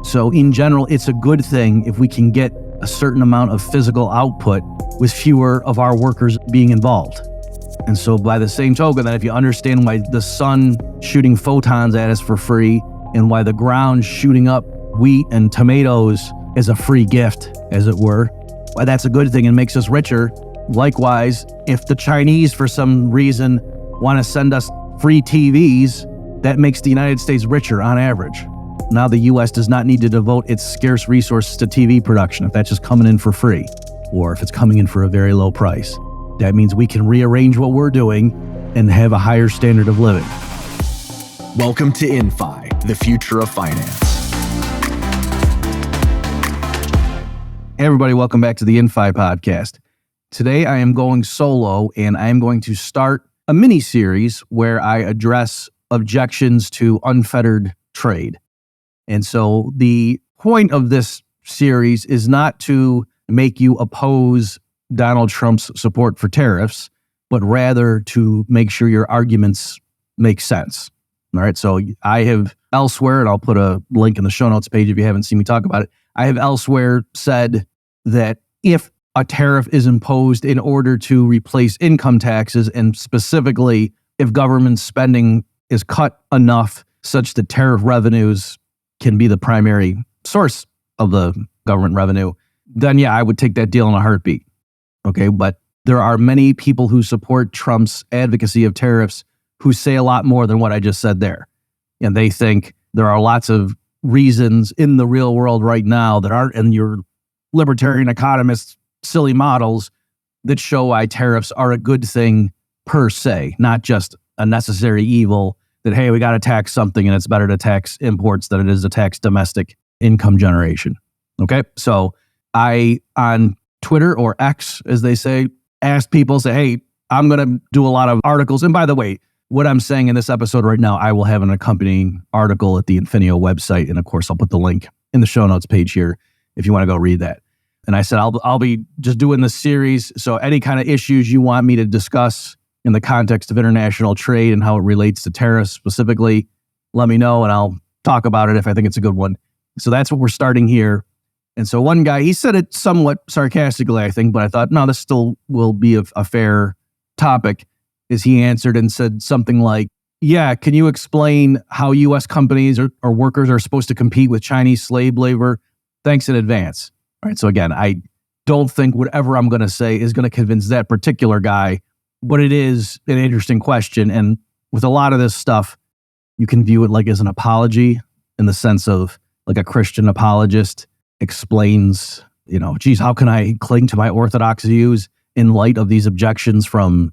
So in general, it's a good thing if we can get a certain amount of physical output with fewer of our workers being involved. And so by the same token, that if you understand why the sun shooting photons at us for free and why the ground shooting up wheat and tomatoes is a free gift, as it were, why that's a good thing and makes us richer. Likewise, if the Chinese, for some reason, want to send us free TVs, that makes the United States richer on average. Now the U.S. does not need to devote its scarce resources to TV production if that's just coming in for free, or if it's coming in for a very low price. That means we can rearrange what we're doing and have a higher standard of living. Welcome to InFi, the future of finance. Hey everybody, welcome back to the InFi podcast. Today I am going solo and I am going to start a mini-series where I address objections to unfettered trade. And so the point of this series is not to make you oppose Donald Trump's support for tariffs, but rather to make sure your arguments make sense. All right, so I have elsewhere, and I'll put a link in the show notes page if you haven't seen me talk about it, I have elsewhere said that if a tariff is imposed in order to replace income taxes, and specifically if government spending is cut enough such that tariff revenues can be the primary source of the government revenue, then yeah, I would take that deal in a heartbeat. Okay, but there are many people who support Trump's advocacy of tariffs who say a lot more than what I just said there. And they think there are lots of reasons in the real world right now that aren't in your libertarian economists' silly models that show why tariffs are a good thing per se, not just a necessary evil that, hey, we got to tax something and it's better to tax imports than it is to tax domestic income generation. Okay, so I, on Twitter or X, as they say, asked people, say, hey, I'm going to do a lot of articles. And by the way, what I'm saying in this episode right now, I will have an accompanying article at the Infineo website. And of course, I'll put the link in the show notes page here if you want to go read that. And I said, I'll be just doing this series. So any kind of issues you want me to discuss in the context of international trade and how it relates to tariffs specifically, let me know and I'll talk about it if I think it's a good one. So that's what we're starting here. And so one guy, he said it somewhat sarcastically, I think, but I thought, no, this still will be a fair topic, is he answered and said something like, yeah, can you explain how U.S. companies or workers are supposed to compete with Chinese slave labor? Thanks in advance. All right, so again, I don't think whatever I'm going to say is going to convince that particular guy, but it is an interesting question. And with a lot of this stuff, you can view it like as an apology in the sense of like a Christian apologist explains, geez, how can I cling to my orthodox views in light of these objections from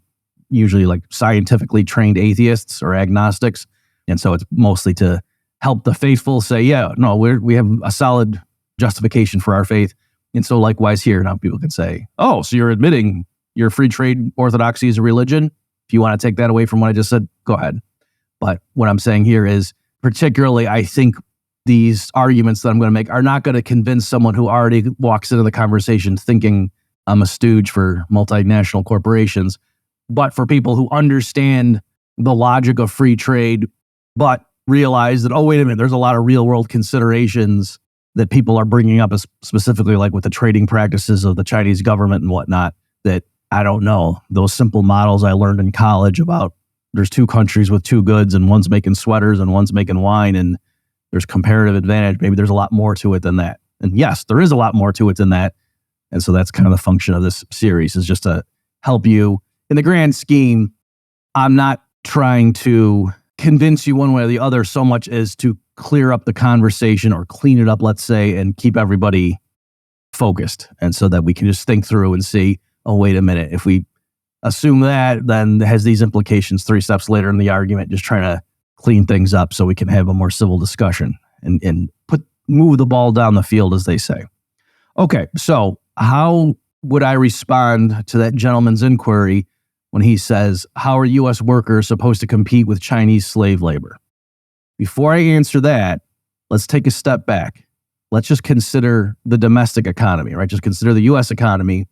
usually like scientifically trained atheists or agnostics? And so it's mostly to help the faithful say, yeah, no, we have a solid justification for our faith. And so likewise here, now people can say, oh, so you're admitting your free trade orthodoxy is a religion? If you want to take that away from what I just said, go ahead. But what I'm saying here is particularly, I think these arguments that I'm going to make are not going to convince someone who already walks into the conversation thinking I'm a stooge for multinational corporations, but for people who understand the logic of free trade, but realize that, oh, wait a minute, there's a lot of real world considerations that people are bringing up, specifically like with the trading practices of the Chinese government and whatnot, that I don't know. Those simple models I learned in college about there's two countries with two goods and one's making sweaters and one's making wine and there's comparative advantage. Maybe there's a lot more to it than that. And yes, there is a lot more to it than that. And so that's kind of the function of this series, is just to help you. In the grand scheme, I'm not trying to convince you one way or the other so much as to clear up the conversation or clean it up, let's say, and keep everybody focused. And so that we can just think through and see, oh, wait a minute, if we assume that, then it has these implications 3 steps later in the argument, just trying to clean things up so we can have a more civil discussion and move the ball down the field, as they say. Okay, so how would I respond to that gentleman's inquiry when he says, how are U.S. workers supposed to compete with Chinese slave labor? Before I answer that, let's take a step back. Let's just consider the domestic economy, right? Just consider the U.S. economy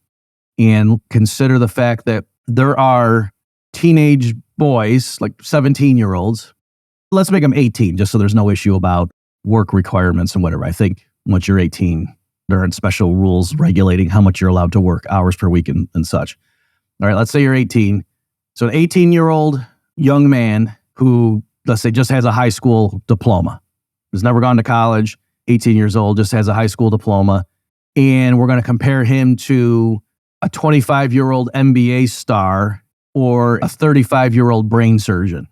and consider the fact that there are teenage boys, like 17-year-olds. Let's make them 18, just so there's no issue about work requirements and whatever. I think once you're 18, there are special rules regulating how much you're allowed to work, hours per week and such. All right, let's say you're 18. So an 18-year-old young man who, let's say, just has a high school diploma, has never gone to college, 18 years old, just has a high school diploma. And we're going to compare him to a 25-year-old NBA star or a 35-year-old brain surgeon.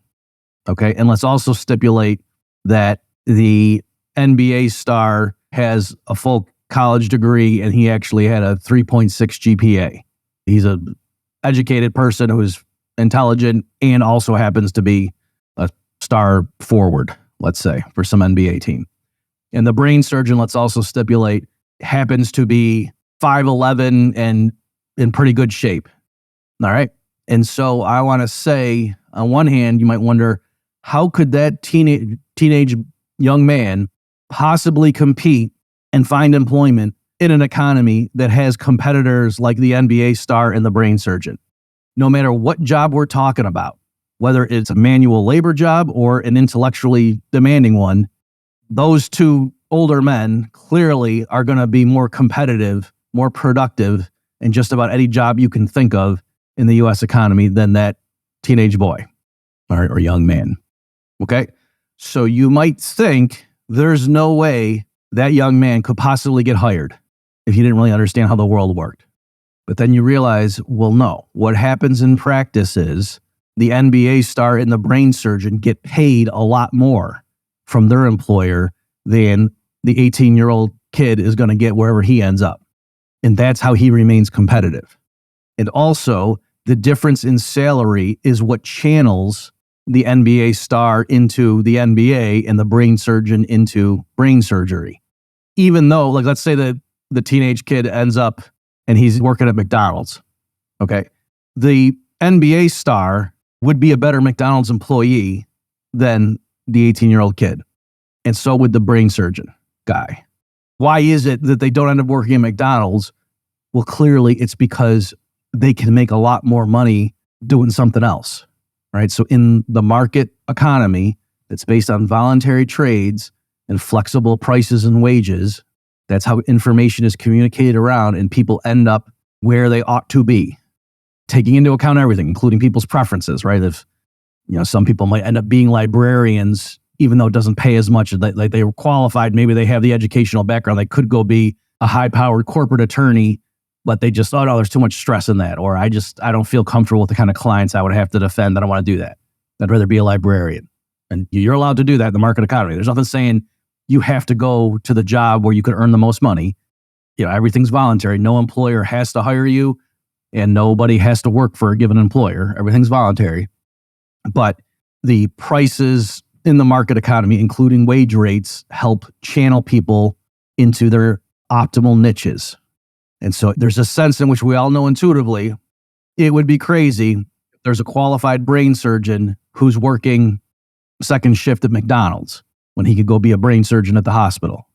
Okay, and let's also stipulate that the NBA star has a full college degree and he actually had a 3.6 GPA. He's an educated person who's intelligent and also happens to be a star forward, let's say, for some NBA team. And the brain surgeon, let's also stipulate, happens to be 5'11" and in pretty good shape. All right. And so I want to say, on one hand, you might wonder, how could that teenage young man possibly compete and find employment in an economy that has competitors like the NBA star and the brain surgeon? No matter what job we're talking about, whether it's a manual labor job or an intellectually demanding one, those two older men clearly are going to be more competitive, more productive in just about any job you can think of in the U.S. economy than that teenage boy or young man. Okay? So you might think there's no way that young man could possibly get hired if you didn't really understand how the world worked. But then you realize, well, no. What happens in practice is the NBA star and the brain surgeon get paid a lot more from their employer than the 18-year-old kid is going to get wherever he ends up. And that's how he remains competitive. And also, the difference in salary is what channels the NBA star into the NBA and the brain surgeon into brain surgery. Even though, like, let's say that the teenage kid ends up and he's working at McDonald's. Okay. The NBA star would be a better McDonald's employee than the 18-year-old kid. And so would the brain surgeon guy. Why is it that they don't end up working at McDonald's? Well, clearly it's because they can make a lot more money doing something else, right? So in the market economy that's based on voluntary trades and flexible prices and wages, that's how information is communicated around and people end up where they ought to be, taking into account everything, including people's preferences, right? If, some people might end up being librarians, even though it doesn't pay as much, like they were qualified, maybe they have the educational background, they could go be a high-powered corporate attorney, but they just thought, oh, there's too much stress in that. Or I don't feel comfortable with the kind of clients I would have to defend. I don't want to do that. I'd rather be a librarian. And you're allowed to do that in the market economy. There's nothing saying you have to go to the job where you could earn the most money. Everything's voluntary. No employer has to hire you and nobody has to work for a given employer. Everything's voluntary. But the prices in the market economy, including wage rates, help channel people into their optimal niches. And so there's a sense in which we all know intuitively, it would be crazy if there's a qualified brain surgeon who's working second shift at McDonald's when he could go be a brain surgeon at the hospital.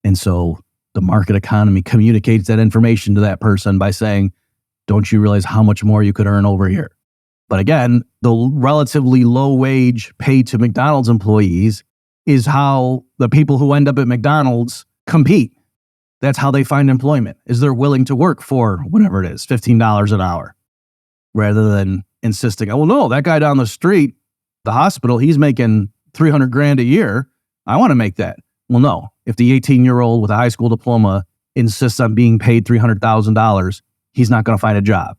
And so the market economy communicates that information to that person by saying, don't you realize how much more you could earn over here? But again, the relatively low wage paid to McDonald's employees is how the people who end up at McDonald's compete. That's how they find employment, is they're willing to work for whatever it is, $15 an hour, rather than insisting, oh, well, no, that guy down the street, the hospital, he's making $300,000 a year. I want to make that. Well, no, if the 18-year-old with a high school diploma insists on being paid $300,000, he's not going to find a job.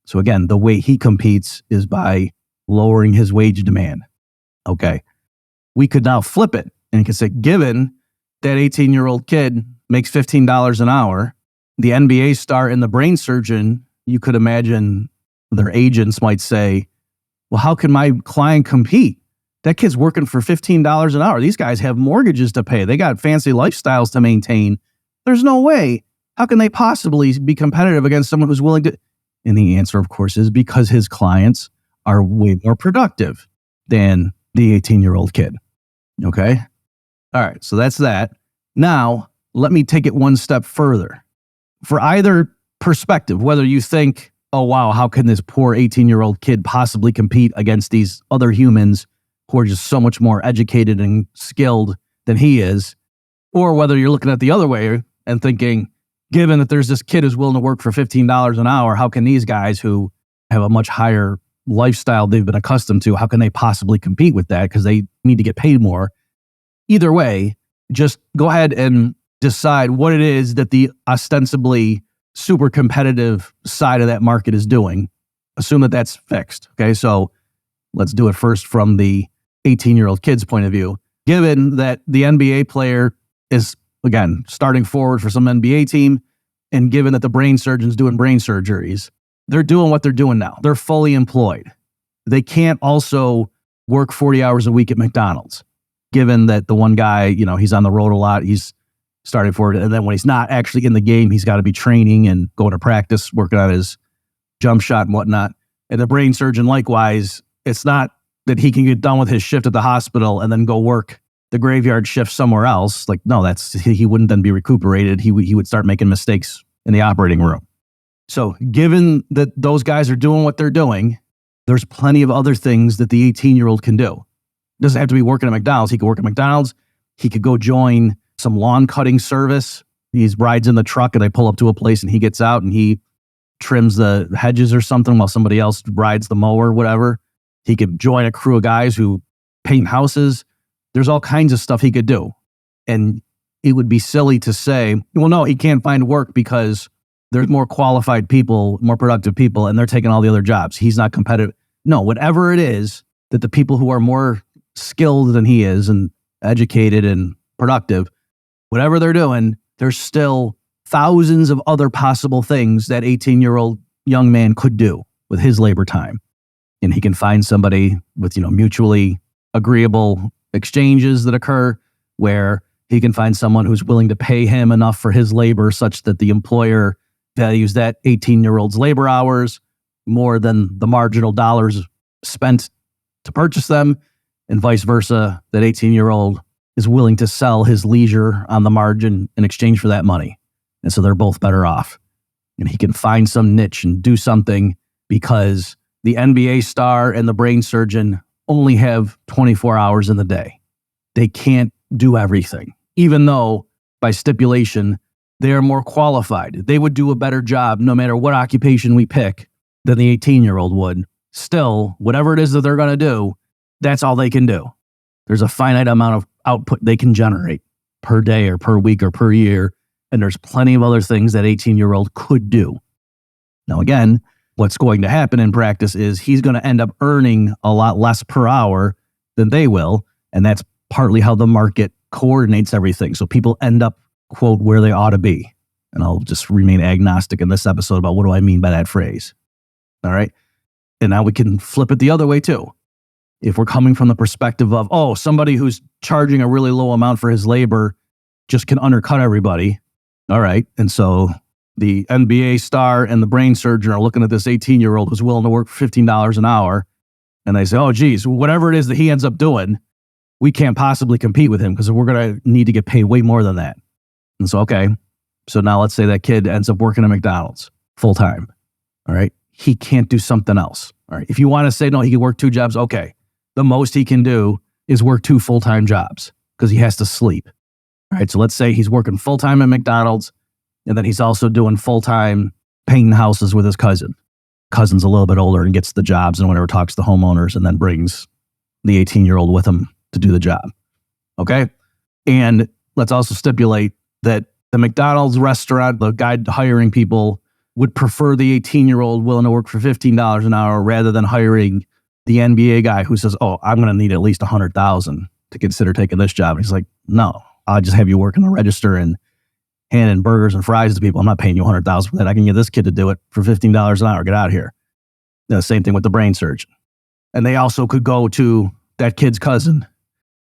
So again, the way he competes is by lowering his wage demand. Okay. We could now flip it and could say, given that 18-year-old kid makes $15 an hour, the NBA star and the brain surgeon, you could imagine their agents might say, well, how can my client compete? That kid's working for $15 an hour. These guys have mortgages to pay. They got fancy lifestyles to maintain. There's no way. How can they possibly be competitive against someone who's willing to? And the answer, of course, is because his clients are way more productive than the 18-year-old kid. Okay? All right, so that's that. Now, let me take it one step further. For either perspective, whether you think, oh, wow, how can this poor 18-year-old kid possibly compete against these other humans who are just so much more educated and skilled than he is, or whether you're looking at the other way and thinking, given that there's this kid who's willing to work for $15 an hour, how can these guys who have a much higher lifestyle they've been accustomed to, how can they possibly compete with that? Because they need to get paid more. Either way, just go ahead and decide what it is that the ostensibly super competitive side of that market is doing. Assume that that's fixed. Okay, so let's do it first from the 18-year-old kid's point of view. Given that the NBA player is, again, starting forward for some NBA team, and given that the brain surgeon's doing brain surgeries, they're doing what they're doing now. They're fully employed. They can't also work 40 hours a week at McDonald's, given that the one guy, he's on the road a lot, he's starting forward, and then when he's not actually in the game, he's got to be training and going to practice, working on his jump shot and whatnot. And the brain surgeon, likewise, it's not that he can get done with his shift at the hospital and then go work the graveyard shift somewhere else. Like, no, he wouldn't then be recuperated. He would start making mistakes in the operating room. So given that those guys are doing what they're doing, there's plenty of other things that the 18-year-old can do. Doesn't have to be working at McDonald's. He could work at McDonald's. He could go join some lawn cutting service. He rides in the truck and they pull up to a place and he gets out and he trims the hedges or something while somebody else rides the mower, whatever. He could join a crew of guys who paint houses. There's all kinds of stuff he could do. And it would be silly to say, well, no, he can't find work because there's more qualified people, more productive people, and they're taking all the other jobs. He's not competitive. No, whatever it is that the people who are more skilled than he is and educated and productive, whatever they're doing, there's still thousands of other possible things that 18-year-old young man could do with his labor time. And he can find somebody with, mutually agreeable exchanges that occur where he can find someone who's willing to pay him enough for his labor such that the employer values that 18-year-old's labor hours more than the marginal dollars spent to purchase them, and vice versa, that 18-year-old is willing to sell his leisure on the margin in exchange for that money. And so they're both better off. And he can find some niche and do something because the NBA star and the brain surgeon only have 24 hours in the day. They can't do everything, even though by stipulation, they are more qualified. They would do a better job no matter what occupation we pick than the 18-year-old would. Still, whatever it is that they're going to do, that's all they can do. There's a finite amount of output they can generate per day or per week or per year. And there's plenty of other things that 18-year-old could do. Now, again, what's going to happen in practice is he's going to end up earning a lot less per hour than they will. And that's partly how the market coordinates everything. So people end up, quote, where they ought to be. And I'll just remain agnostic in this episode about what do I mean by that phrase. All right. And now we can flip it the other way too. If we're coming from the perspective of, somebody who's charging a really low amount for his labor just can undercut everybody. All right. And so the NBA star and the brain surgeon are looking at this 18-year-old who's willing to work for $15 an hour. And they say, oh, geez, whatever it is that he ends up doing, we can't possibly compete with him because we're going to need to get paid way more than that. And so, okay. So now let's say that kid ends up working at McDonald's full time. All right. He can't do something else. All right. If you want to say, no, he can work 2 jobs. Okay. The most he can do is work 2 full-time jobs because he has to sleep. All right. So let's say he's working full-time at McDonald's and then he's also doing full-time painting houses with his cousin. Cousin's a little bit older and gets the jobs and whatever, talks to homeowners and then brings the 18-year-old with him to do the job. Okay. And let's also stipulate that the McDonald's restaurant, the guy hiring people, would prefer the 18-year-old willing to work for $15 an hour rather than hiring the NBA guy who says, I'm going to need at least $100,000 to consider taking this job. And he's like, no, I'll just have you work in the register and handing burgers and fries to people. I'm not paying you $100,000 for that. I can get this kid to do it for $15 an hour. Get out of here. Same thing with the brain surgeon. And they also could go to that kid's cousin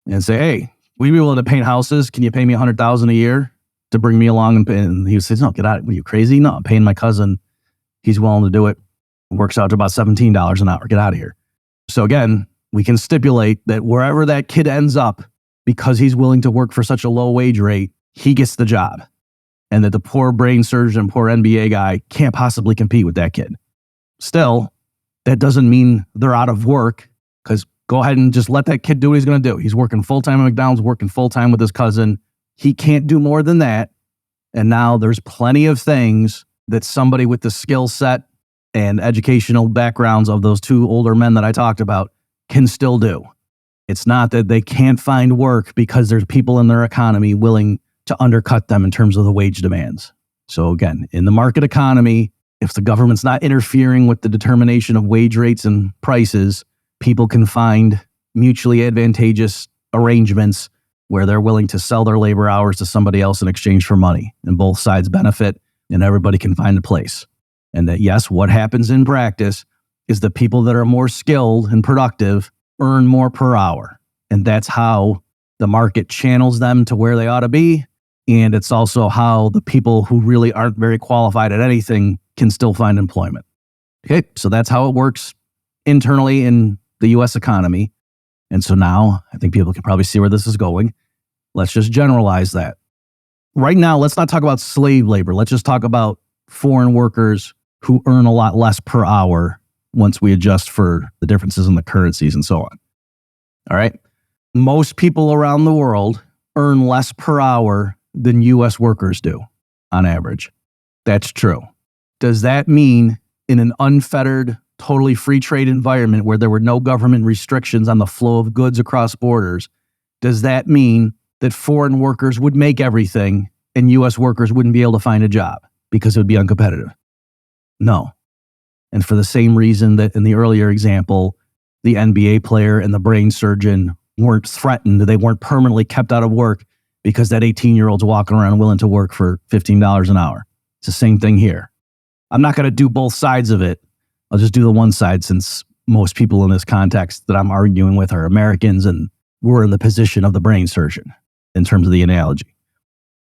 and say, hey, will you be willing to paint houses? Can you pay me $100,000 a year to bring me along? And he says, no, get out. Are you crazy? No, I'm paying my cousin. He's willing to do it. Works out to about $17 an hour. Get out of here. So again, we can stipulate that wherever that kid ends up, because he's willing to work for such a low wage rate, he gets the job. And that the poor brain surgeon, poor NBA guy can't possibly compete with that kid. Still, that doesn't mean they're out of work because Go ahead and just let that kid do what he's going to do. He's working full-time at McDonald's, working full-time with his cousin. He can't do more than that. And now there's plenty of things that somebody with the skill set and educational backgrounds of those two older men that I talked about can still do. It's not that they can't find work because there's people in their economy willing to undercut them in terms of the wage demands. So again, in the market economy, if the government's not interfering with the determination of wage rates and prices, people can find mutually advantageous arrangements where they're willing to sell their labor hours to somebody else in exchange for money, and both sides benefit and everybody can find a place. And that, yes, what happens in practice is the people that are more skilled and productive earn more per hour. And that's how the market channels them to where they ought to be. And it's also how the people who really aren't very qualified at anything can still find employment. Okay, so that's how it works internally in the US economy. And so now I think people can probably see where this is going. Let's just generalize that. Right now, let's not talk about slave labor. Let's just talk about foreign workers who earn a lot less per hour once we adjust for the differences in the currencies and so on. All right. Most people around the world earn less per hour than US workers do on average. That's true. Does that mean in an unfettered, totally free trade environment where there were no government restrictions on the flow of goods across borders, does that mean that foreign workers would make everything and US workers wouldn't be able to find a job because it would be uncompetitive? No. And for the same reason that in the earlier example, the NBA player and the brain surgeon weren't threatened, they weren't permanently kept out of work because that 18-year-old's walking around willing to work for $15 an hour. It's the same thing here. I'm not going to do both sides of it. I'll just do the one side, since most people in this context that I'm arguing with are Americans and we're in the position of the brain surgeon in terms of the analogy.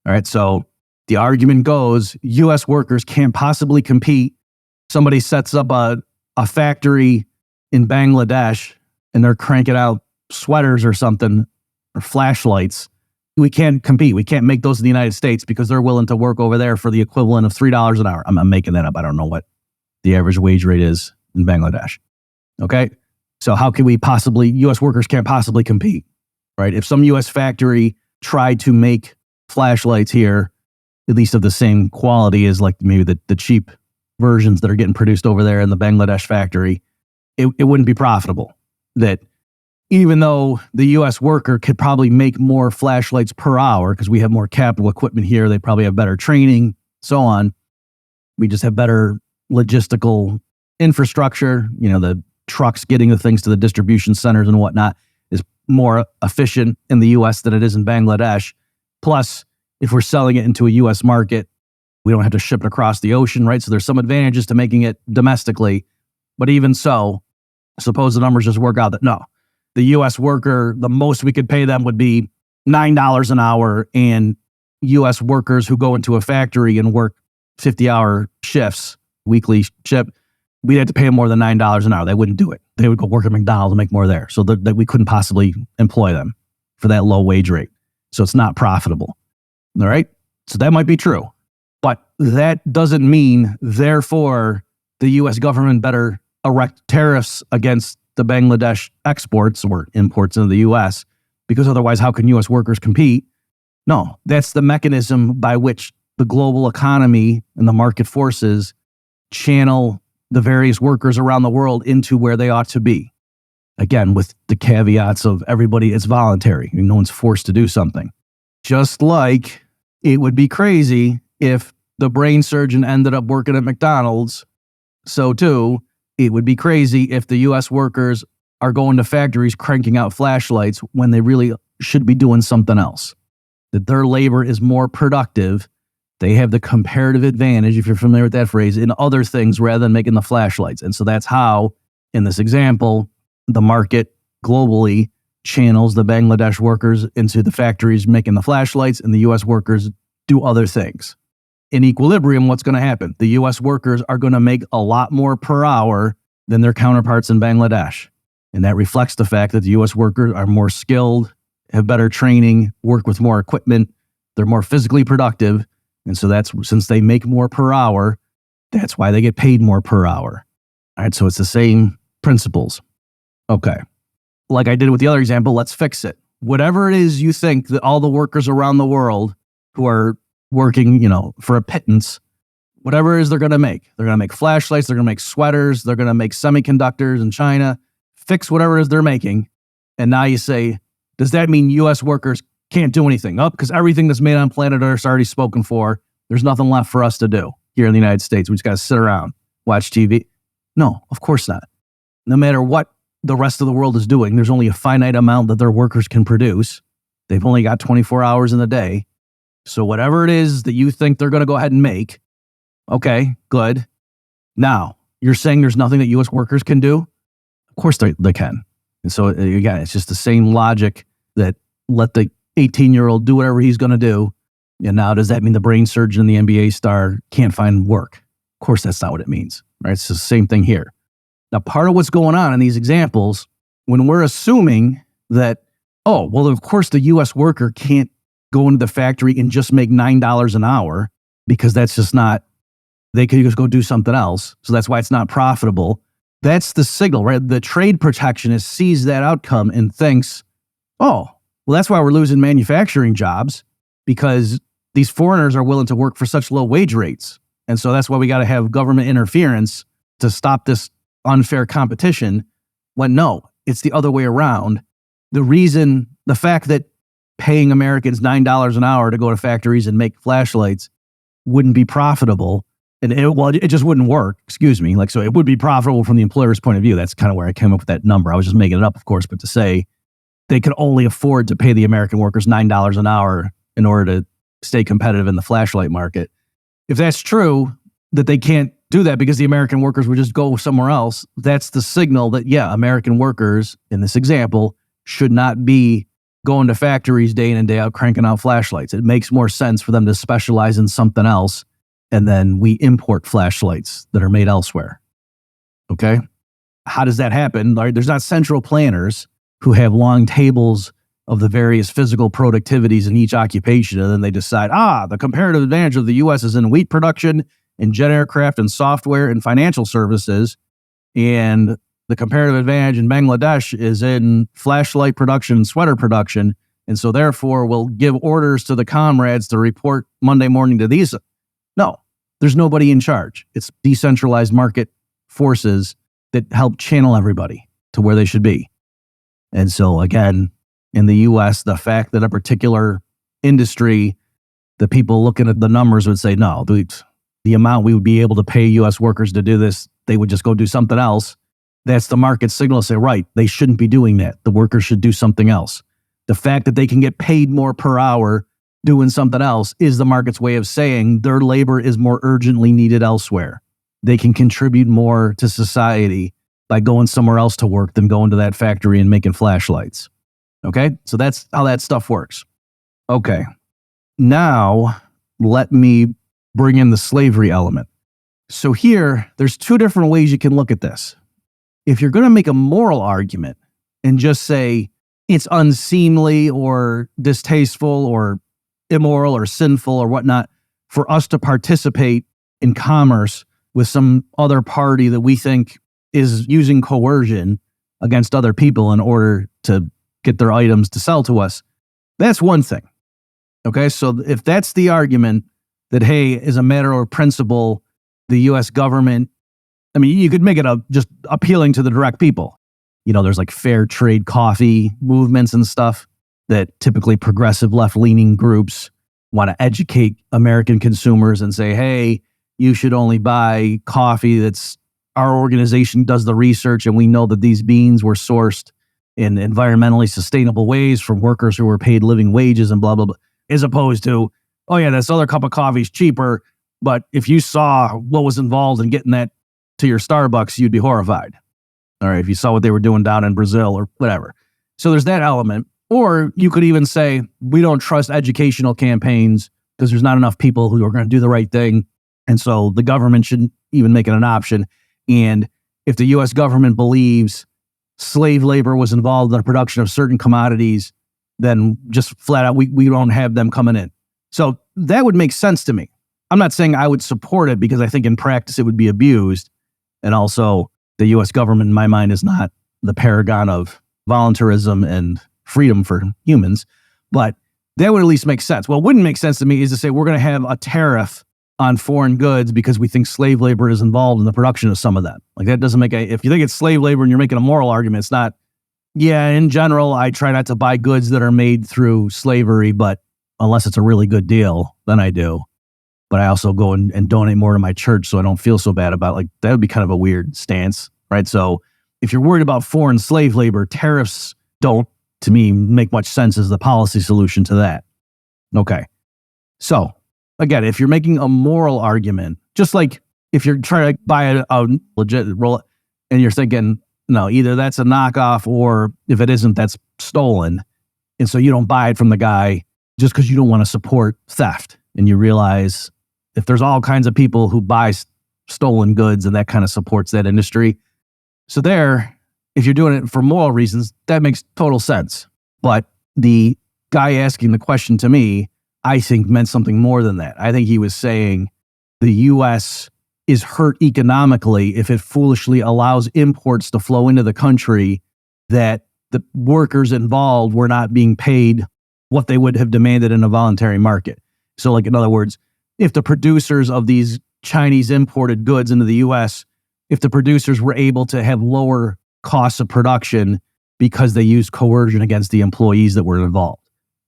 All right, so the argument goes, US workers can't possibly compete. Somebody sets up a factory in Bangladesh and they're cranking out sweaters or something, or flashlights. We can't compete. We can't make those in the United States because they're willing to work over there for the equivalent of $3 an hour. I'm making that up. I don't know what the average wage rate is in Bangladesh. Okay? So how can we possibly, US workers can't possibly compete, right? If some US factory tried to make flashlights here, at least of the same quality as like maybe the cheap versions that are getting produced over there in the Bangladesh factory, it wouldn't be profitable. That even though the US worker could probably make more flashlights per hour because we have more capital equipment here, they probably have better training, so on. We just have better logistical infrastructure. You know, the trucks getting the things to the distribution centers and whatnot is more efficient in the US than it is in Bangladesh. Plus, if we're selling it into a US market, we don't have to ship it across the ocean, right? So there's some advantages to making it domestically. But even so, suppose the numbers just work out that no, the US worker, the most we could pay them would be $9 an hour, and US workers who go into a factory and work 50-hour shifts, weekly shift, we'd have to pay them more than $9 an hour. They wouldn't do it. They would go work at McDonald's and make more there. So that we couldn't possibly employ them for that low wage rate. So it's not profitable. All right? So that might be true. But that doesn't mean, therefore, the US government better erect tariffs against the Bangladesh exports or imports into the US, because otherwise, how can US workers compete? No, that's the mechanism by which the global economy and the market forces channel the various workers around the world into where they ought to be. Again, with the caveats of everybody, it's voluntary. No one's forced to do something. Just like it would be crazy if the brain surgeon ended up working at McDonald's, so too, it would be crazy if the US workers are going to factories cranking out flashlights when they really should be doing something else. That their labor is more productive. They have the comparative advantage, if you're familiar with that phrase, in other things rather than making the flashlights. And so that's how, in this example, the market globally channels the Bangladesh workers into the factories making the flashlights, and the US workers do other things. In equilibrium, what's going to happen? The US workers are going to make a lot more per hour than their counterparts in Bangladesh. And that reflects the fact that the US workers are more skilled, have better training, work with more equipment, they're more physically productive. And so that's, since they make more per hour, that's why they get paid more per hour. All right, so it's the same principles. Okay, like I did with the other example, let's fix it. Whatever it is you think that all the workers around the world who are working, for a pittance, whatever it is they're going to make. They're going to make flashlights. They're going to make sweaters. They're going to make semiconductors in China. Fix whatever it is they're making. And now you say, does that mean U.S. workers can't do anything? Because everything that's made on planet Earth is already spoken for. There's nothing left for us to do here in the United States. We just got to sit around, watch TV. No, of course not. No matter what the rest of the world is doing, there's only a finite amount that their workers can produce. They've only got 24 hours in the day. So whatever it is that you think they're going to go ahead and make, okay, good. Now, you're saying there's nothing that U.S. workers can do? Of course they can. And so, again, it's just the same logic that let the 18-year-old do whatever he's going to do. And now, does that mean the brain surgeon and the NBA star can't find work? Of course, that's not what it means, right? It's the same thing here. Now, part of what's going on in these examples, when we're assuming that, oh, well, of course, the U.S. worker can't go into the factory and just make $9 an hour because that's just not, they could just go do something else. So that's why it's not profitable. That's the signal, right? The trade protectionist sees that outcome and thinks, oh, well, that's why we're losing manufacturing jobs, because these foreigners are willing to work for such low wage rates. And so that's why we got to have government interference to stop this unfair competition. When no, it's the other way around. The fact that paying Americans $9 an hour to go to factories and make flashlights wouldn't be profitable, and it just wouldn't work, so it would be profitable from the employer's point of view. That's kind of where I came up with that number. I was just making it up, of course, but to say they could only afford to pay the American workers $9 an hour in order to stay competitive in the flashlight market. If that's true, that they can't do that because the American workers would just go somewhere else, that's the signal that, yeah, American workers, in this example, should not be going to factories day in and day out cranking out flashlights. It makes more sense for them to specialize in something else, and then we import flashlights that are made elsewhere. Okay? How does that happen? There's not central planners who have long tables of the various physical productivities in each occupation, and then they decide, the comparative advantage of the U.S. is in wheat production, in jet aircraft, and software, and financial services, and the comparative advantage in Bangladesh is in flashlight production and sweater production, and so therefore we'll give orders to the comrades to report Monday morning to these. No, there's nobody in charge. It's decentralized market forces that help channel everybody to where they should be. And so again, in the U.S., the fact that a particular industry, the people looking at the numbers would say, no, the amount we would be able to pay U.S. workers to do this, they would just go do something else. That's the market signal to say, right, they shouldn't be doing that. The workers should do something else. The fact that they can get paid more per hour doing something else is the market's way of saying their labor is more urgently needed elsewhere. They can contribute more to society by going somewhere else to work than going to that factory and making flashlights. Okay? So that's how that stuff works. Okay. Now, let me bring in the slavery element. So here, there's two different ways you can look at this. If you're going to make a moral argument and just say it's unseemly or distasteful or immoral or sinful or whatnot for us to participate in commerce with some other party that we think is using coercion against other people in order to get their items to sell to us, that's one thing. Okay, so if that's the argument that, hey, as a matter of principle, the U.S. government, I mean, you could make it just appealing to the direct people. There's like fair trade coffee movements and stuff that typically progressive left-leaning groups want to educate American consumers and say, hey, you should only buy coffee that's, our organization does the research and we know that these beans were sourced in environmentally sustainable ways from workers who were paid living wages and blah, blah, blah. As opposed to, oh yeah, this other cup of coffee is cheaper, but if you saw what was involved in getting that to your Starbucks, you'd be horrified. All right, if you saw what they were doing down in Brazil or whatever. So there's that element. Or you could even say, we don't trust educational campaigns because there's not enough people who are going to do the right thing. And so the government shouldn't even make it an option. And if the U.S. government believes slave labor was involved in the production of certain commodities, then just flat out, we don't have them coming in. So that would make sense to me. I'm not saying I would support it because I think in practice it would be abused. And also the U.S. government, in my mind, is not the paragon of voluntarism and freedom for humans, but that would at least make sense. What wouldn't make sense to me is to say we're going to have a tariff on foreign goods because we think slave labor is involved in the production of some of them. Like that doesn't make if you think it's slave labor and you're making a moral argument, it's not, yeah, in general, I try not to buy goods that are made through slavery, but unless it's a really good deal, then I do. But I also go and donate more to my church so I don't feel so bad about that would be kind of a weird stance, right? So if you're worried about foreign slave labor, tariffs don't, to me, make much sense as the policy solution to that. Okay. So again, if you're making a moral argument, just like if you're trying to buy a legit roll and you're thinking, no, either that's a knockoff or if it isn't, that's stolen. And so you don't buy it from the guy just because you don't want to support theft. And you realize if there's all kinds of people who buy stolen goods and that kind of supports that industry. So there, if you're doing it for moral reasons, that makes total sense. But the guy asking the question to me, I think meant something more than that. I think he was saying the U.S. is hurt economically if it foolishly allows imports to flow into the country that the workers involved were not being paid what they would have demanded in a voluntary market. So like, in other words, if the producers of these Chinese imported goods into the U.S., if the producers were able to have lower costs of production because they used coercion against the employees that were involved.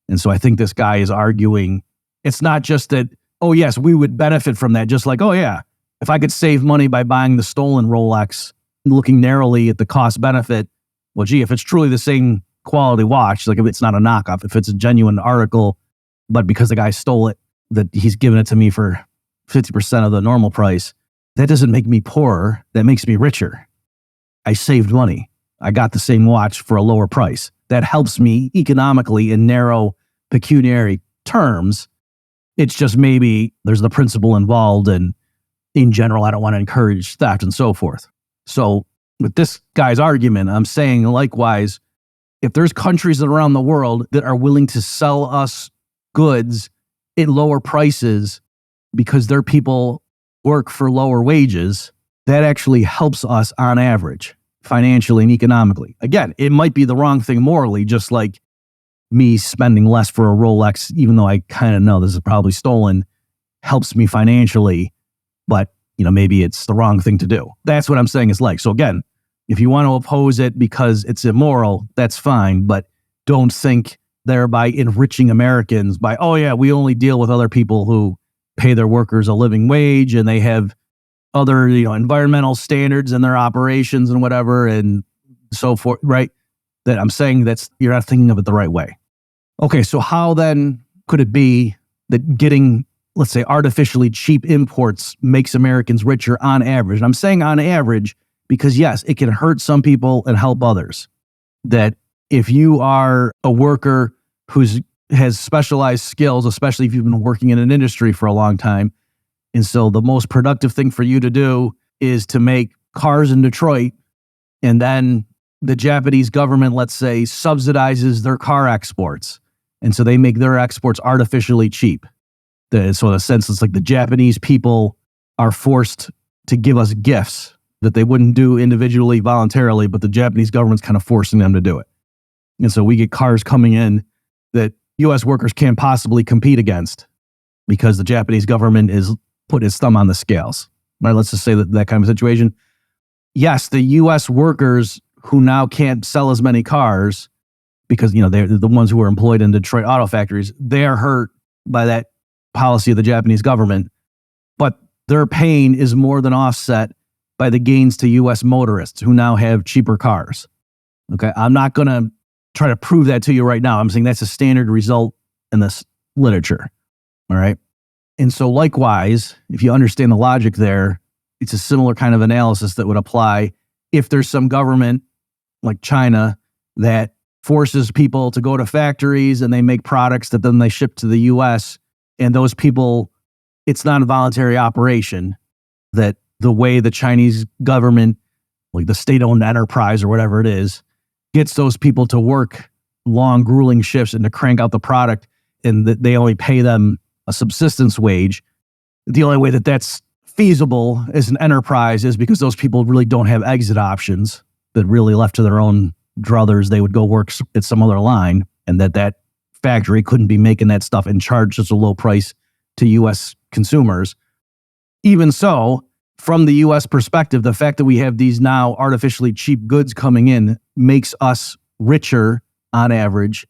And so I think this guy is arguing, it's not just that, oh yes, we would benefit from that. Just like, oh yeah, if I could save money by buying the stolen Rolex, looking narrowly at the cost benefit, well, gee, if it's truly the same quality watch, like if it's not a knockoff, if it's a genuine article, but because the guy stole it, that he's given it to me for 50% of the normal price, that doesn't make me poorer. That makes me richer. I saved money. I got the same watch for a lower price. That helps me economically in narrow pecuniary terms. It's just maybe there's the principle involved, and in general, I don't want to encourage theft and so forth. So with this guy's argument, I'm saying likewise, if there's countries around the world that are willing to sell us goods at lower prices because their people work for lower wages, that actually helps us on average, financially and economically. Again, it might be the wrong thing morally, just like me spending less for a Rolex, even though I kind of know this is probably stolen, helps me financially, but maybe it's the wrong thing to do. That's what I'm saying is like. So again, if you want to oppose it because it's immoral, that's fine, but don't think thereby enriching Americans by, oh yeah, we only deal with other people who pay their workers a living wage and they have other, environmental standards in their operations and whatever and so forth, right? That I'm saying you're not thinking of it the right way. Okay, so how then could it be that getting, let's say, artificially cheap imports makes Americans richer on average? And I'm saying on average because yes, it can hurt some people and help others. That if you are a worker who has specialized skills, especially if you've been working in an industry for a long time, and so the most productive thing for you to do is to make cars in Detroit, and then the Japanese government, let's say, subsidizes their car exports. And so they make their exports artificially cheap. So in a sense, it's like the Japanese people are forced to give us gifts that they wouldn't do individually, voluntarily, but the Japanese government's kind of forcing them to do it. And so we get cars coming in that U.S. workers can't possibly compete against because the Japanese government is putting its thumb on the scales. Right? Let's just say that kind of situation. Yes, the U.S. workers who now can't sell as many cars because they're the ones who are employed in Detroit auto factories, they are hurt by that policy of the Japanese government, but their pain is more than offset by the gains to U.S. motorists who now have cheaper cars. Okay, I'm not going to try to prove that to you right now. I'm saying that's a standard result in this literature. All right. And so likewise, if you understand the logic there, it's a similar kind of analysis that would apply if there's some government like China that forces people to go to factories and they make products that then they ship to the U.S. And those people, it's not a voluntary operation, that the way the Chinese government, like the state-owned enterprise or whatever it is, gets those people to work long, grueling shifts and to crank out the product, and that they only pay them a subsistence wage. The only way that that's feasible as an enterprise is because those people really don't have exit options, that really left to their own druthers, they would go work at some other line, and that factory couldn't be making that stuff and charge such a low price to U.S. consumers. Even so, from the U.S. perspective, the fact that we have these now artificially cheap goods coming in makes us richer on average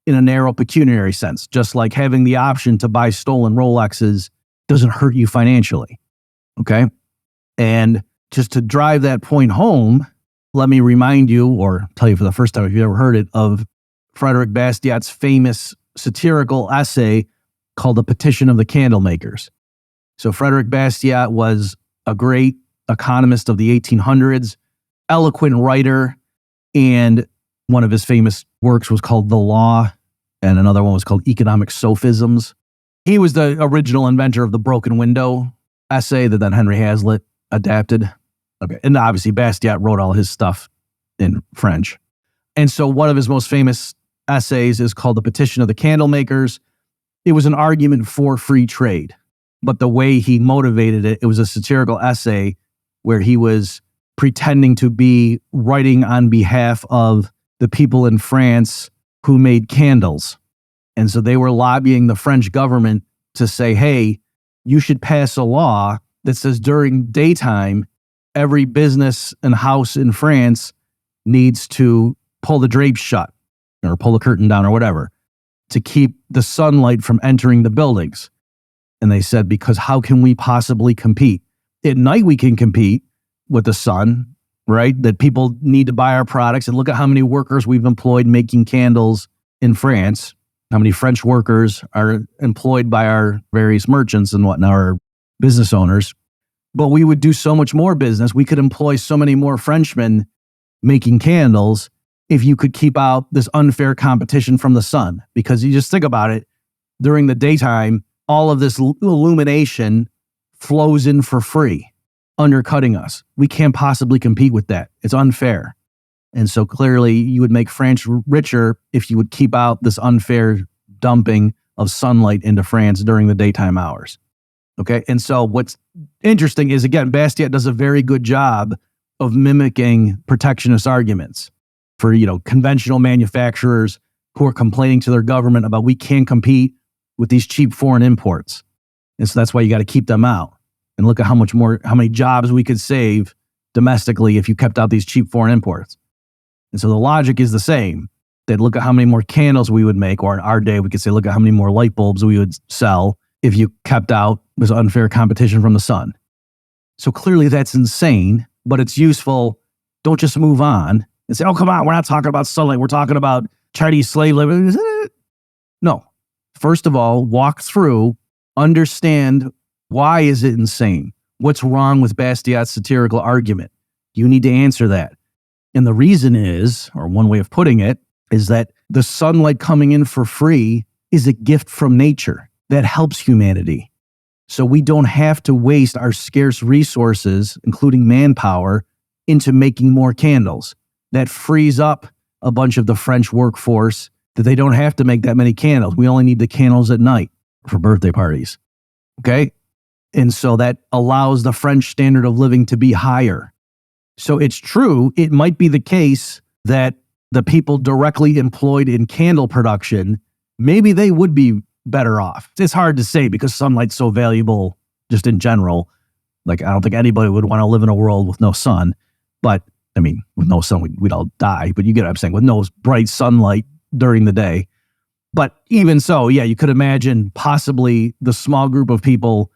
in a narrow pecuniary sense. Just like having the option to buy stolen Rolexes doesn't hurt you financially. Okay? And just to drive that point home, let me remind you, or tell you for the first time if you've ever heard it, of Frederick Bastiat's famous satirical essay called The Petition of the Candlemakers. So Frederick Bastiat was a great economist of the 1800s, eloquent writer, and one of his famous works was called The Law, and another one was called Economic Sophisms. He was the original inventor of the broken window essay that then Henry Hazlitt adapted. Okay, and obviously Bastiat wrote all his stuff in French. And so one of his most famous essays is called The Petition of the Candlemakers. It was an argument for free trade. But the way he motivated it, it was a satirical essay where he was pretending to be writing on behalf of the people in France who made candles. And so they were lobbying the French government to say, hey, you should pass a law that says during daytime, every business and house in France needs to pull the drapes shut or pull the curtain down or whatever to keep the sunlight from entering the buildings. And they said, because how can we possibly compete? At night, we can compete with the sun, right? That people need to buy our products. And look at how many workers we've employed making candles in France. How many French workers are employed by our various merchants and whatnot, our business owners. But we would do so much more business. We could employ so many more Frenchmen making candles if you could keep out this unfair competition from the sun. Because you just think about it, during the daytime, all of this illumination flows in for free, undercutting us. We can't possibly compete with that. It's unfair. And so clearly you would make France richer if you would keep out this unfair dumping of sunlight into France during the daytime hours. Okay. And so what's interesting is, again, Bastiat does a very good job of mimicking protectionist arguments for, conventional manufacturers who are complaining to their government about we can't compete with these cheap foreign imports. And so that's why you got to keep them out. And look at how many jobs we could save domestically if you kept out these cheap foreign imports. And so the logic is the same, that look at how many more candles we would make, or in our day, we could say, look at how many more light bulbs we would sell if you kept out this unfair competition from the sun. So clearly that's insane, but it's useful. Don't just move on and say, oh, come on, we're not talking about sunlight. We're talking about Chinese slave labor. No. First of all, walk through, understand why is it insane? What's wrong with Bastiat's satirical argument? You need to answer that. And the reason is, or one way of putting it, is that the sunlight coming in for free is a gift from nature that helps humanity. So we don't have to waste our scarce resources, including manpower, into making more candles. That frees up a bunch of the French workforce that they don't have to make that many candles. We only need the candles at night for birthday parties. Okay? And so that allows the French standard of living to be higher. So it's true, it might be the case that the people directly employed in candle production, maybe they would be better off. It's hard to say because sunlight's so valuable just in general. Like, I don't think anybody would want to live in a world with no sun. But, I mean, with no sun, we'd all die. But you get what I'm saying, with no bright sunlight during the day. But even so, yeah, you could imagine possibly the small group of people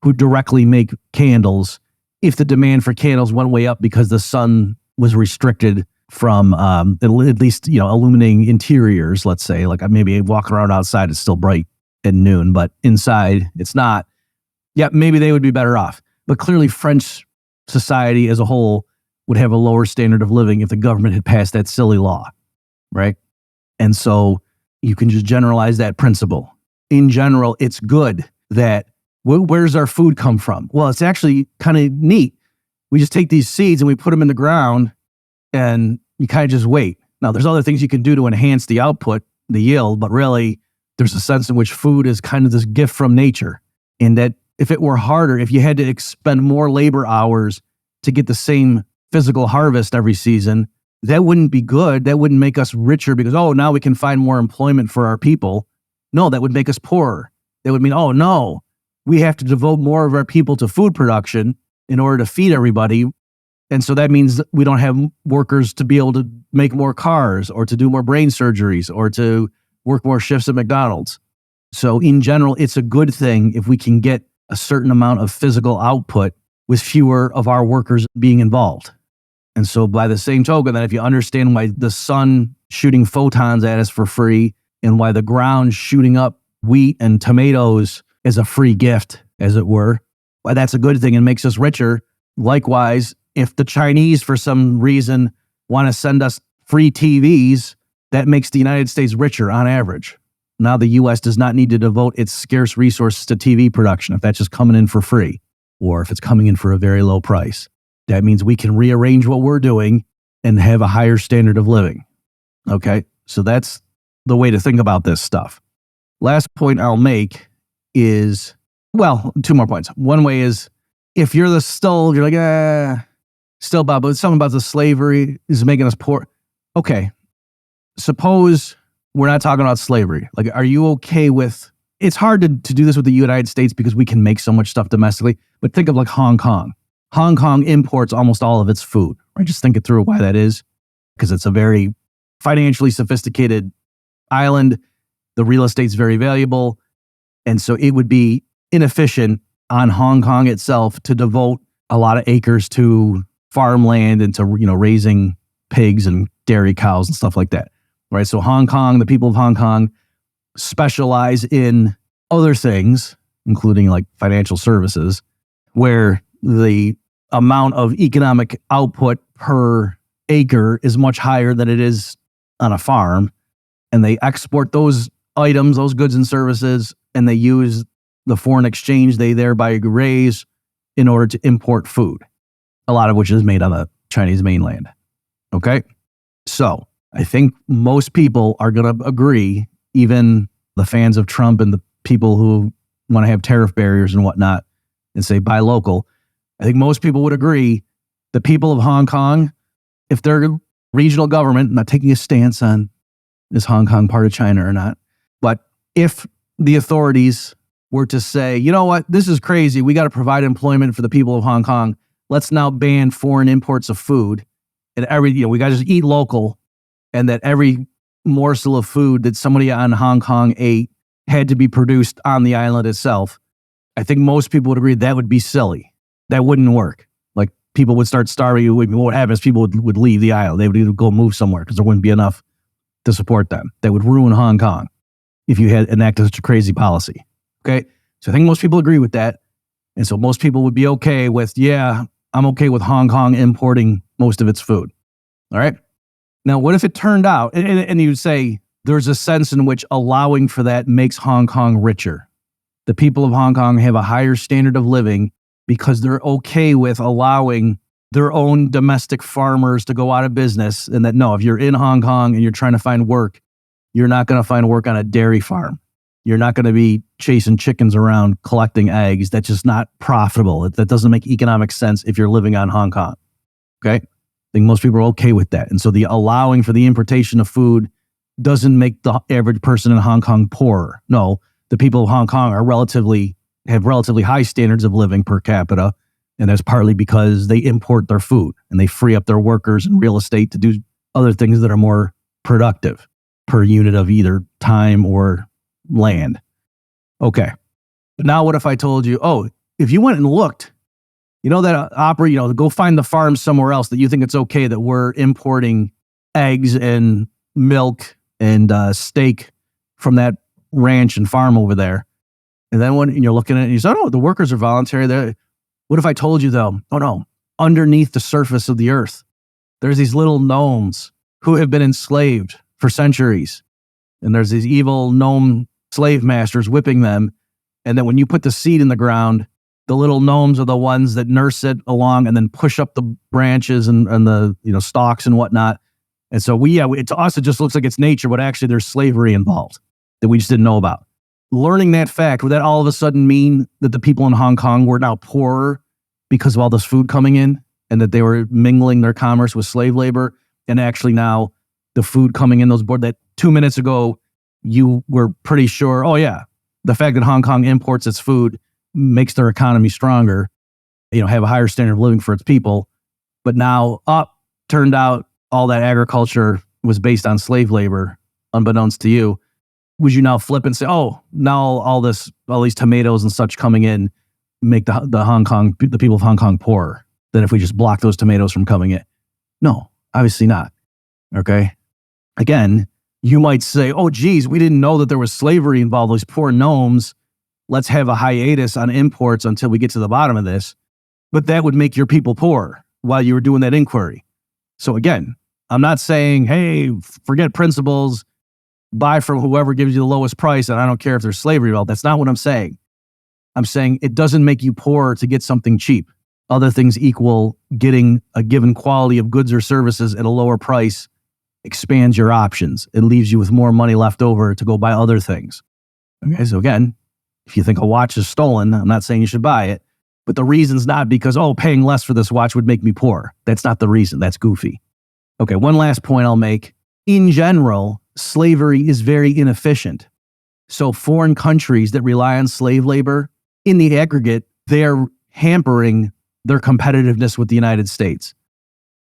who directly make candles, if the demand for candles went way up because the sun was restricted from at least, illuminating interiors, let's say, like maybe walking around outside, it's still bright at noon, but inside it's not. Yeah, maybe they would be better off. But clearly French society as a whole would have a lower standard of living if the government had passed that silly law, right? And so you can just generalize that principle. In general, it's good that, where does our food come from? Well, it's actually kind of neat. We just take these seeds and we put them in the ground and you kind of just wait. Now, there's other things you can do to enhance the output, the yield, but really there's a sense in which food is kind of this gift from nature. And that if it were harder, if you had to expend more labor hours to get the same physical harvest every season, that wouldn't be good. That wouldn't make us richer because, oh, now we can find more employment for our people. No, that would make us poorer. That would mean, oh, no, we have to devote more of our people to food production in order to feed everybody. And so that means that we don't have workers to be able to make more cars or to do more brain surgeries or to work more shifts at McDonald's. So in general, it's a good thing if we can get a certain amount of physical output with fewer of our workers being involved. And so by the same token, that if you understand why the sun shooting photons at us for free and why the ground shooting up wheat and tomatoes is a free gift, as it were, why that's a good thing and makes us richer. Likewise, if the Chinese, for some reason, want to send us free TVs, that makes the United States richer on average. Now the U.S. does not need to devote its scarce resources to TV production if that's just coming in for free or if it's coming in for a very low price. That means we can rearrange what we're doing and have a higher standard of living. Okay, so that's the way to think about this stuff. Last point I'll make is, well, two more points. One way is if you're you're like, still about, but something about the slavery is making us poor. Okay, suppose we're not talking about slavery. Like, are you okay with, it's hard to do this with the United States because we can make so much stuff domestically, but think of like Hong Kong. Hong Kong imports almost all of its food, right? Just think it through why that is, because it's a very financially sophisticated island. The real estate's very valuable. And so it would be inefficient on Hong Kong itself to devote a lot of acres to farmland and to, raising pigs and dairy cows and stuff like that, right? So Hong Kong, the people of Hong Kong specialize in other things, including like financial services, where the amount of economic output per acre is much higher than it is on a farm. And they export those items, those goods and services, and they use the foreign exchange they thereby raise in order to import food, a lot of which is made on the Chinese mainland. Okay? So I think most people are going to agree, even the fans of Trump and the people who want to have tariff barriers and whatnot and say buy local. I think most people would agree the people of Hong Kong, if their regional government, not taking a stance on is Hong Kong part of China or not, but if the authorities were to say, you know what, this is crazy, we got to provide employment for the people of Hong Kong, let's now ban foreign imports of food, and we got to just eat local, and that every morsel of food that somebody on Hong Kong ate had to be produced on the island itself, I think most people would agree that would be silly. That wouldn't work. Like, people would start starving. What would happen is people would leave the island. They would either go move somewhere because there wouldn't be enough to support them. That would ruin Hong Kong if you had enacted such a crazy policy. Okay? So I think most people agree with that. And so most people would be okay with, yeah, I'm okay with Hong Kong importing most of its food. All right? Now, what if it turned out, and you would say, there's a sense in which allowing for that makes Hong Kong richer. The people of Hong Kong have a higher standard of living because they're okay with allowing their own domestic farmers to go out of business. And that, no, if you're in Hong Kong and you're trying to find work, you're not going to find work on a dairy farm. You're not going to be chasing chickens around collecting eggs. That's just not profitable. That doesn't make economic sense if you're living on Hong Kong. Okay? I think most people are okay with that. And so the allowing for the importation of food doesn't make the average person in Hong Kong poorer. No, the people of Hong Kong have relatively high standards of living per capita, and that's partly because they import their food and they free up their workers and real estate to do other things that are more productive per unit of either time or land. Okay, but now what if I told you, oh, if you went and looked, go find the farm somewhere else that you think it's okay that we're importing eggs and milk and steak from that ranch and farm over there. And then when you're looking at it, and you say, oh, the workers are voluntary there. What if I told you, though, oh no, underneath the surface of the earth, there's these little gnomes who have been enslaved for centuries. And there's these evil gnome slave masters whipping them. And then when you put the seed in the ground, the little gnomes are the ones that nurse it along and then push up the branches and the stalks and whatnot. And so to us, it just looks like it's nature, but actually there's slavery involved that we just didn't know about. Learning that fact, would that all of a sudden mean that the people in Hong Kong were now poorer because of all this food coming in and that they were mingling their commerce with slave labor? And actually now the food coming in those board that 2 minutes ago, you were pretty sure, oh yeah, the fact that Hong Kong imports its food makes their economy stronger, have a higher standard of living for its people. But now turned out all that agriculture was based on slave labor, unbeknownst to you. Would you now flip and say, oh, now all these tomatoes and such coming in make the people of Hong Kong poorer than if we just block those tomatoes from coming in? No, obviously not. Okay. Again, you might say, oh, geez, we didn't know that there was slavery involved. Those poor gnomes. Let's have a hiatus on imports until we get to the bottom of this. But that would make your people poor while you were doing that inquiry. So again, I'm not saying, hey, forget principles, buy from whoever gives you the lowest price, and I don't care if there's slavery involved. That's not what I'm saying. I'm saying it doesn't make you poor to get something cheap. Other things equal, getting a given quality of goods or services at a lower price expands your options. It leaves you with more money left over to go buy other things. Okay, so again, if you think a watch is stolen, I'm not saying you should buy it, but the reason's not because, paying less for this watch would make me poor. That's not the reason. That's goofy. Okay, one last point I'll make. In general, slavery is very inefficient. So foreign countries that rely on slave labor, in the aggregate, they're hampering their competitiveness with the United States.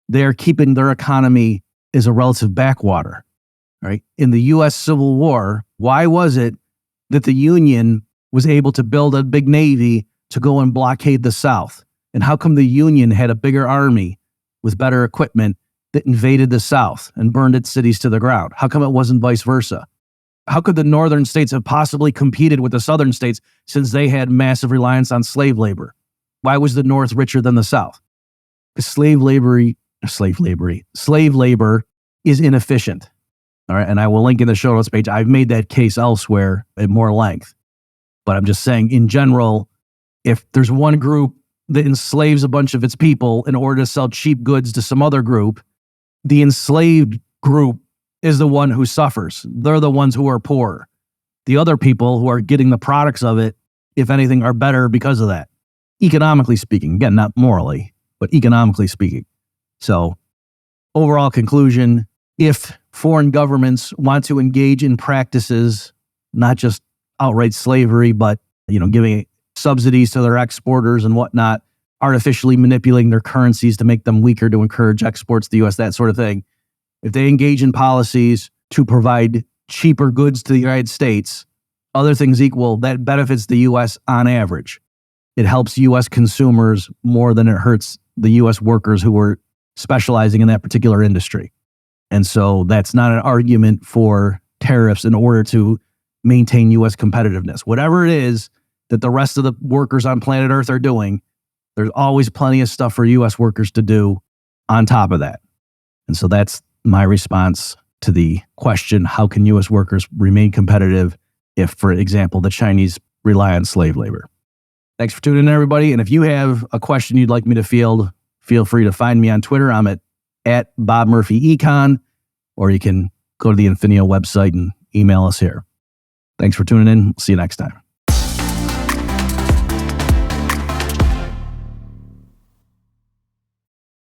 They're keeping their economy as a relative backwater, right? In the U.S. Civil War, why was it that the Union was able to build a big navy to go and blockade the South? And how come the Union had a bigger army with better equipment that invaded the South and burned its cities to the ground? How come it wasn't vice versa? How could the northern states have possibly competed with the southern states since they had massive reliance on slave labor? Why was the North richer than the South? Because slave labor is inefficient. All right, and I will link in the show notes page. I've made that case elsewhere at more length. But I'm just saying, in general, if there's one group that enslaves a bunch of its people in order to sell cheap goods to some other group, the enslaved group is the one who suffers. They're the ones who are poor. The other people who are getting the products of it, if anything, are better because of that. Economically speaking, again, not morally, but economically speaking. So, overall conclusion, if foreign governments want to engage in practices, not just outright slavery, but giving subsidies to their exporters and whatnot, artificially manipulating their currencies to make them weaker to encourage exports to the U.S., that sort of thing. If they engage in policies to provide cheaper goods to the United States, other things equal, that benefits the U.S. on average. It helps U.S. consumers more than it hurts the U.S. workers who are specializing in that particular industry. And so that's not an argument for tariffs in order to maintain U.S. competitiveness. Whatever it is that the rest of the workers on planet Earth are doing, there's always plenty of stuff for U.S. workers to do on top of that. And so that's my response to the question, how can U.S. workers remain competitive if, for example, the Chinese rely on slave labor? Thanks for tuning in, everybody. And if you have a question you'd like me to field, feel free to find me on Twitter. I'm at Bob Murphy Econ, or you can go to the Infineo website and email us here. Thanks for tuning in. See you next time.